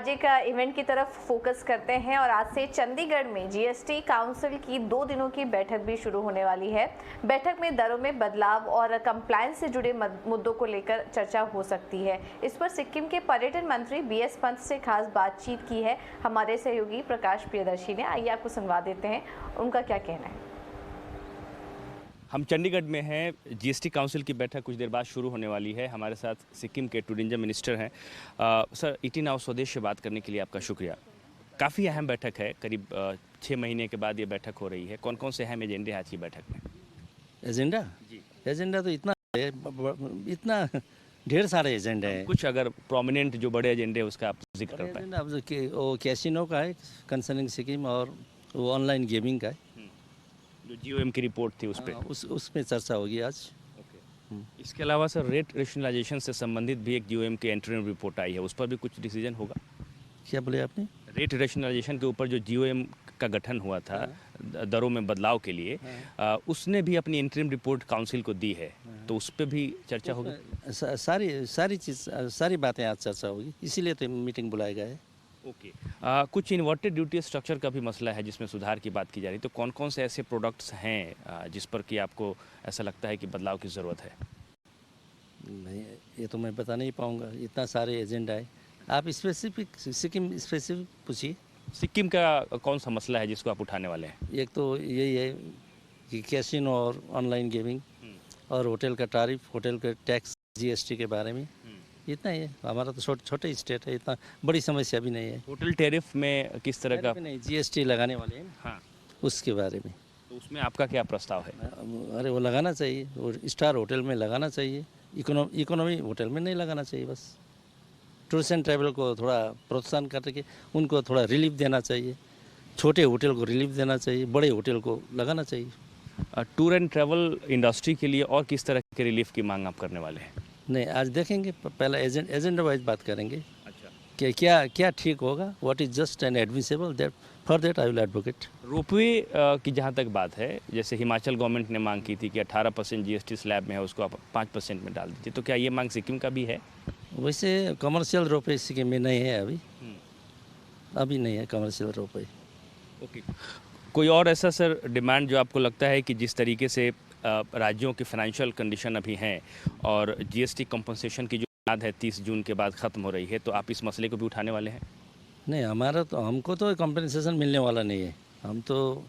एक इवेंट की तरफ फोकस करते हैं और आज से चंडीगढ़ में जीएसटी काउंसिल की 2 दिनों की बैठक भी शुरू होने वाली है। बैठक में दरों में बदलाव और कंप्लायंस से जुड़े मुद्दों को लेकर चर्चा हो सकती है। इस पर सिक्किम के पर्यटन मंत्री बीएस पंत से खास बातचीत की है हमारे सहयोगी प्रकाश प्रियदर्शी ने। आइए आपको सुनवा देते हैं उनका क्या कहना है। हम चंडीगढ़ में हैं। जीएसटी काउंसिल की बैठक कुछ देर बाद शुरू होने वाली है। हमारे साथ सिक्किम के टूरिज्म मिनिस्टर हैं। सर, ईटी नाउ स्वदेश से बात करने के लिए आपका शुक्रिया। काफ़ी अहम बैठक है, करीब 6 महीने के बाद ये बैठक हो रही है। कौन कौन से अहम एजेंडे हैं आज की बैठक में? एजेंडा जी, एजेंडा तो इतना है, इतना ढेर सारे एजेंडे हैं। कुछ अगर प्रोमिनेंट जो बड़े एजेंडे हैं उसका आप जिक्र कर पाएँ। एजेंडा अब वो कैसीनो का है कंसर्निंग सिक्किम, और वो ऑनलाइन गेमिंग का है। जो जीओएम की रिपोर्ट थी उस पर उसमें चर्चा होगी आज। इसके अलावा सर, रेट रेशनलाइजेशन से संबंधित भी एक जीओएम की इंटरव्यू रिपोर्ट आई है, उस पर भी कुछ डिसीजन होगा? क्या बोले आपने? रेट रेशनलाइजेशन के ऊपर जो जीओएम का गठन हुआ था दरों में बदलाव के लिए, उसने भी अपनी इंटरिम रिपोर्ट काउंसिल को दी है, तो उस पर भी चर्चा होगी। सारी बातें आज चर्चा होगी, इसीलिए तो मीटिंग बुलाया गया है। ओके। कुछ इन्वर्टेड ड्यूटी स्ट्रक्चर का भी मसला है जिसमें सुधार की बात की जा रही है, तो कौन कौन से ऐसे प्रोडक्ट्स हैं जिस पर कि आपको ऐसा लगता है कि बदलाव की ज़रूरत है? नहीं, ये तो मैं बता नहीं पाऊँगा, इतना सारे एजेंडा है। आप स्पेसिफिक सिक्किम स्पेसिफिक पूछिए। सिक्किम का कौन सा मसला है जिसको आप उठाने वाले हैं? एक तो यही है कि कैसीनो और ऑनलाइन गेमिंग, और होटल का तारीफ, होटल का टैक्स, जीएसटी के बारे में। इतना ही है। हमारा तो छोटे स्टेट है, इतना बड़ी समस्या भी नहीं है। होटल टैरिफ में किस तरह का? नहीं, जीएसटी लगाने वाले हैं। हाँ, उसके बारे में तो उसमें आपका क्या प्रस्ताव है? अरे वो लगाना चाहिए, वो स्टार होटल में लगाना चाहिए, इकोनॉमी होटल में नहीं लगाना चाहिए। बस टूरिस्ट एंड ट्रैवल को थोड़ा प्रोत्साहन करके उनको थोड़ा रिलीफ देना चाहिए। छोटे होटल को रिलीफ देना चाहिए, बड़े होटल को लगाना चाहिए। टूर एंड ट्रैवल इंडस्ट्री के लिए और किस तरह के रिलीफ की मांग आप करने वाले हैं? नहीं, आज देखेंगे, पहला एजेंडा वाइज बात करेंगे अच्छा, कि क्या क्या ठीक होगा, what is just and admissible, that for that I will advocate. Ropeway की जहाँ तक बात है, जैसे हिमाचल गवर्नमेंट ने मांग की थी कि 18% जीएसटी स्लैब में है, उसको आप 5% में डाल दीजिए, तो क्या ये मांग सिक्किम का भी है? वैसे कमर्शियल रोपवे सिक्किम में नहीं है अभी नहीं है कमर्शियल रोपवे। ओके। कोई और ऐसा सर डिमांड जो आपको लगता है कि जिस तरीके से राज्यों की फाइनेंशियल कंडीशन अभी हैं और जीएसटी कंपनसेशन की जो मियाद है 30 जून के बाद ख़त्म हो रही है, तो आप इस मसले को भी उठाने वाले हैं? नहीं, हमको तो कंपनसेशन मिलने वाला नहीं है। हम तो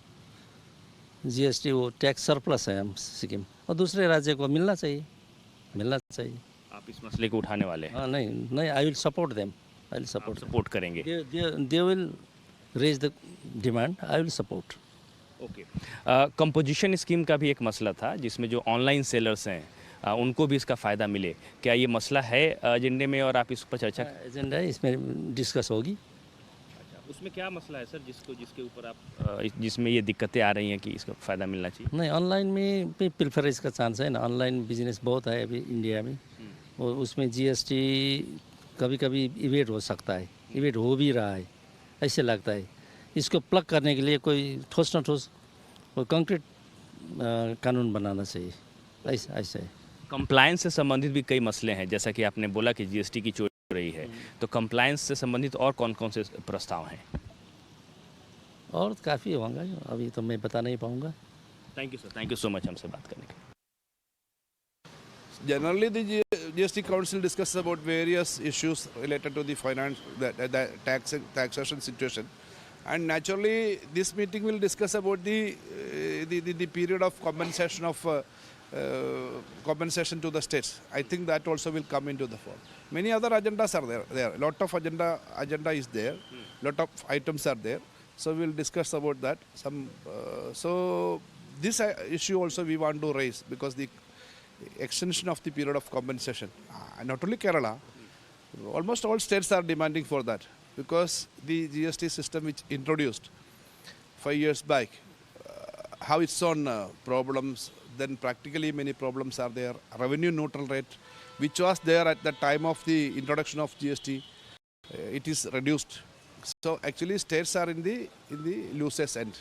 जीएसटी वो टैक्स सरप्लस है हम सिक्किम, और दूसरे राज्य को मिलना चाहिए। आप इस मसले को उठाने वाले हैं? हाँ, नहीं, I will support them, I will support करेंगे? They will raise the demand, I will support. Okay. Composition scheme का भी एक मसला था जिसमें जो ऑनलाइन सेलर्स हैं उनको भी इसका फ़ायदा मिले, क्या ये मसला है एजेंडे में और आप इस पर चर्चा? एजेंडा है, इसमें डिस्कस होगी। अच्छा, उसमें क्या मसला है सर जिसके ऊपर आप जिसमें ये दिक्कतें आ रही हैं कि इसका फ़ायदा मिलना चाहिए? नहीं, ऑनलाइन में भी प्रेफरेंस का चांस है ना, ऑनलाइन बिजनेस बहुत है अभी इंडिया में, और उसमें जीएसटी कभी कभी इवेट हो सकता है, इवेट हो भी रहा है, ऐसे लगता है। इसको प्लग करने के लिए कोई ठोस न ठोस कोई कंक्रीट कानून बनाना चाहिए, ऐसा है। कंप्लायंस से संबंधित भी कई मसले हैं, जैसा कि आपने बोला कि जीएसटी की चोरी हो रही है, तो कंप्लायंस से संबंधित और कौन कौन से प्रस्ताव हैं? और काफ़ी होंगे, अभी तो मैं बता नहीं पाऊँगा। Thank you sir, thank you so much हमसे बात करने के लिए। Generally, the GST Council discusses about various issues related to the the taxation situation, and naturally, this meeting will discuss about the period of compensation to the states. I think that also will come into the fore. Many other agendas are there. A lot of agenda is there. Lot of items are there. So we will discuss about that. So this issue also we want to raise, because the extension of the period of compensation, not only Kerala, almost all states are demanding for that, because the GST system which introduced 5 years back have its own problems. Then practically many problems are there. Revenue neutral rate, which was there at the time of the introduction of GST, it is reduced. So actually states are in the losers end.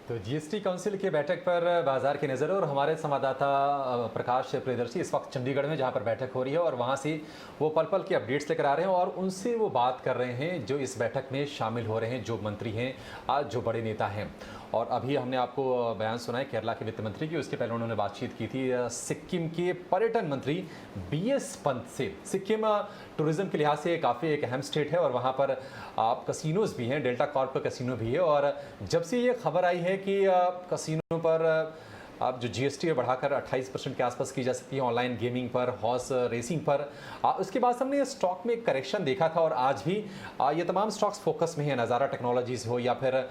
तो GST council की बैठक पर बाजार की नज़र और हमारे संवाददाता प्रकाश प्रियदर्शी इस वक्त चंडीगढ़ में जहां पर बैठक हो रही है और वहां से वो पल पल की अपडेट्स लेकर आ रहे हैं और उनसे वो बात कर रहे हैं जो इस बैठक में शामिल हो रहे हैं, जो मंत्री हैं, आज जो बड़े नेता हैं। और अभी हमने आपको बयान सुना है केरला के वित्त मंत्री की, उसके पहले उन्होंने बातचीत की थी सिक्किम के पर्यटन मंत्री बीएस पंत से। सिक्किम टूरिज्म के लिहाज से काफ़ी एक अहम स्टेट है और वहाँ पर आप कसिनोज भी हैं, डेल्टा कॉर्प का कसिनो भी है। और जब से ये खबर आई है कि कसिनो पर अब जो जीएसटी है बढ़ाकर 28% के आसपास की जा सकती है, ऑनलाइन गेमिंग पर, हॉर्स रेसिंग पर, उसके बाद हमने स्टॉक में एक करेक्शन देखा था और आज भी ये तमाम स्टॉक्स फोकस में है। नज़ारा टेक्नोलॉजीज हो या फिर